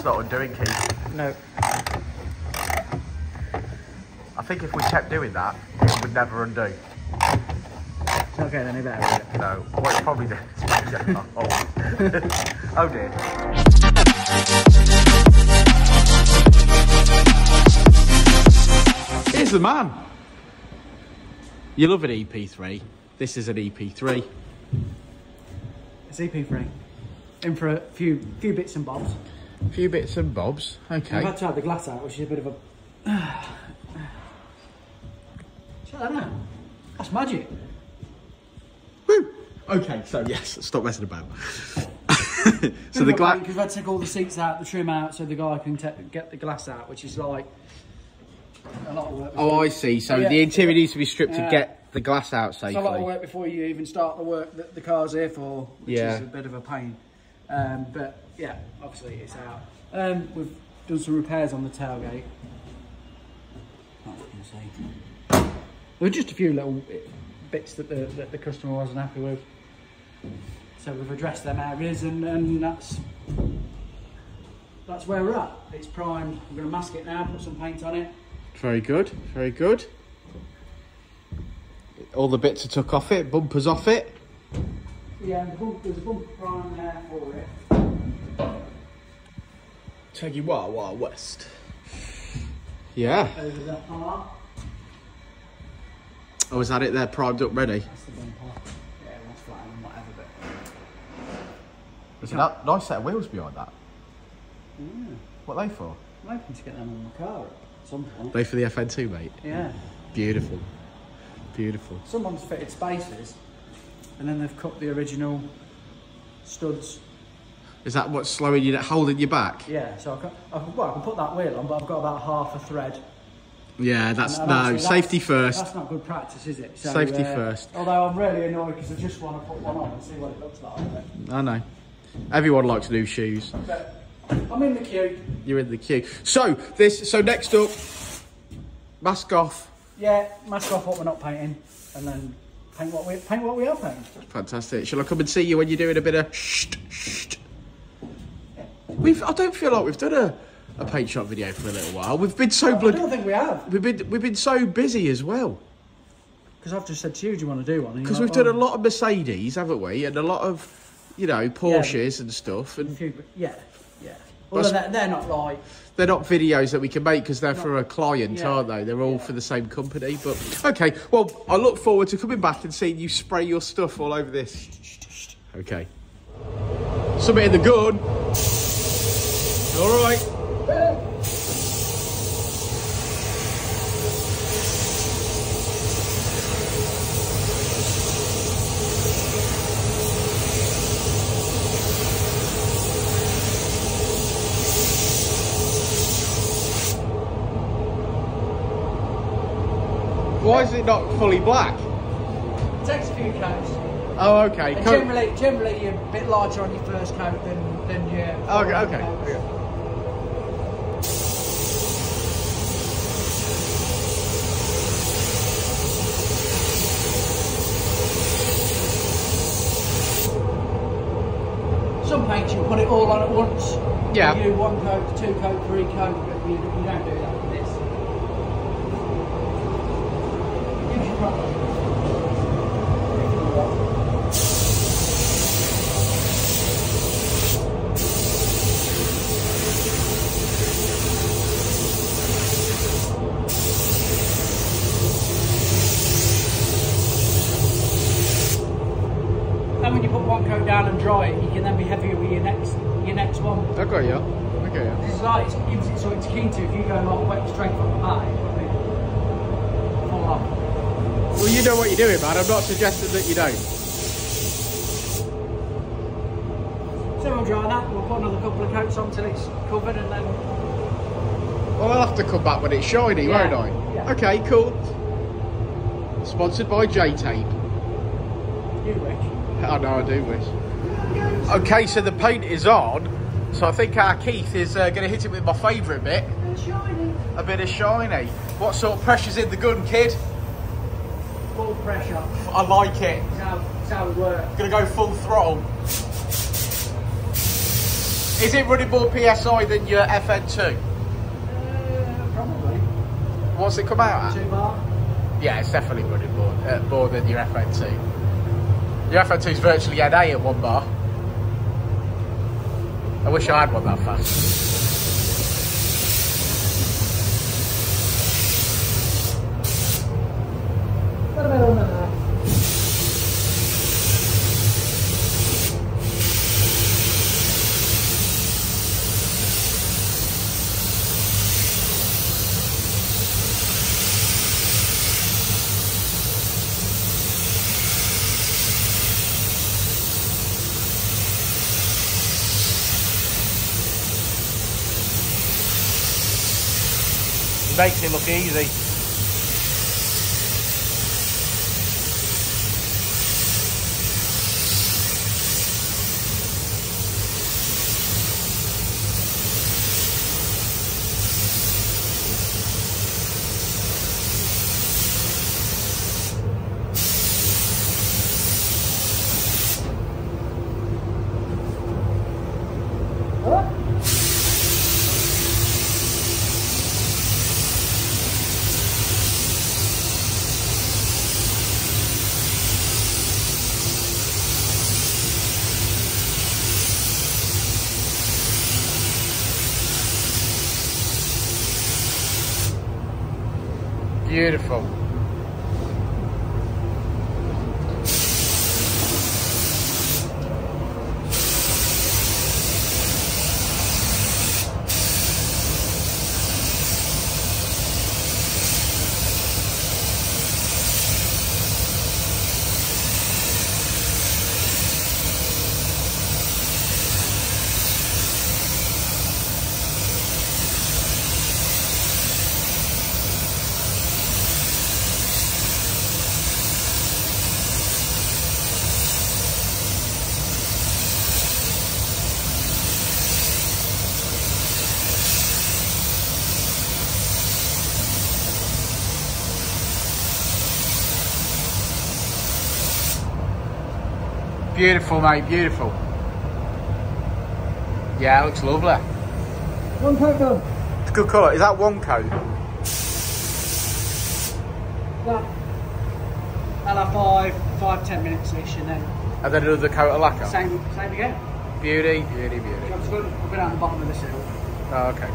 That's not undoing, Keith. No. I think if we kept doing that, it would never undo. It's not getting any better, is it? No. What it's probably doing is making it oh dear. Here's the man. You love an EP3. This is an EP3. It's EP3. In for a few bits and bobs. A few bits and bobs. Okay. I've had to have the glass out, which is a bit of a... Check that out. That's magic. Woo! Okay, so yes, stop messing about. So the glass... Because I've had to take all the seats out, the trim out, so the guy can get the glass out, which is like a lot of work. Oh, I see. So yeah, the interior needs to be stripped to get the glass out safely. It's a lot of work before you even start the work that the car's here for, which is a bit of a pain. But yeah, obviously it's out. We've done some repairs on the tailgate. What was I going to say? There were just a few little bits that the customer wasn't happy with. So we've addressed them areas, and that's where we're at. It's primed. I'm going to mask it now, put some paint on it. Very good, very good. All the bits are took off it, bumpers off it. Yeah, there's a bumper prime there for it. Take you Wild West. Yeah. Over the heart. Oh, is that it there, primed up, ready? That's the bumper. Yeah, that's flat and whatever, but... There's a nice set of wheels behind that. Yeah. What are they for? I'm hoping to get them on the car at some point. They for the FN2, mate? Yeah. Beautiful. Beautiful. Someone's fitted spaces, and then they've cut the original studs. Is that what's slowing you, holding you back? Yeah, so I can put that wheel on, but I've got about half a thread. Yeah, that's And no, actually, safety first. That's not good practice, is it? So, Safety first. Although I'm really annoyed because I just want to put one on and see what it looks like. I know. Everyone likes new shoes. But I'm in the queue. You're in the queue. So next up, mask off. Yeah, mask off what we're not painting, and then paint what we are painting. Fantastic. Shall I come and see you when you're doing a bit of shh? I don't feel like we've done a paint shop video for a little while. We've been so bloody. I don't think we have. We've been so busy as well. Because I've just said to you, do you want to do one? Because we've done a lot of Mercedes, haven't we? And a lot of, Porsches and stuff. And yeah. Well, they're not like... They're not videos that we can make because they're for a client, aren't they? They're all for the same company. But, okay, well, I look forward to coming back and seeing you spray your stuff all over this. Okay. Something in the gun. All right. Why is it not fully black? It takes a few coats. Oh, okay. Generally, you're a bit larger on your first coat than your... Okay. Some paints you put it all on at once. Yeah. You do 1 coat, 2 coat, 3 coat, but you don't do that with this. Gives you problem. And when you put 1 coat down and dry it, you can then be heavier with your next one. Okay, yeah. It's like it gives it something to key to. If you go like wet straight from the back, full on. Well, you know what you're doing, man. I'm not suggesting that you don't. So we'll dry that. We'll put another couple of coats on till it's covered, and then. Well, I'll have to come back when it's shiny, won't I? Yeah. Okay, cool. Sponsored by J-Tape. You wish. I know, I do wish. Okay, so the paint is on. So I think our Keith is going to hit it with my favourite bit. A bit of shiny. What sort of pressure's in the gun, kid? Full pressure. I like it. That's how it works. Gonna go full throttle. Is it running more PSI than your FN2? Probably. What's it come out at? 2 bar. Yeah, it's definitely running more than your FN2. Your FN2 is virtually NA at 1 bar. I wish I had one that fast. Got a bit on that. Makes it look easy. Beautiful. Beautiful, mate, beautiful. Yeah, it looks lovely. One coat done. It's a good colour. Is that one coat? That. I'll have 5-10 minutes-ish and then... And then another coat of lacquer? Same again. Beauty, beauty, beauty. Job's good. I'll put it on the bottom of the sill. Oh, okay.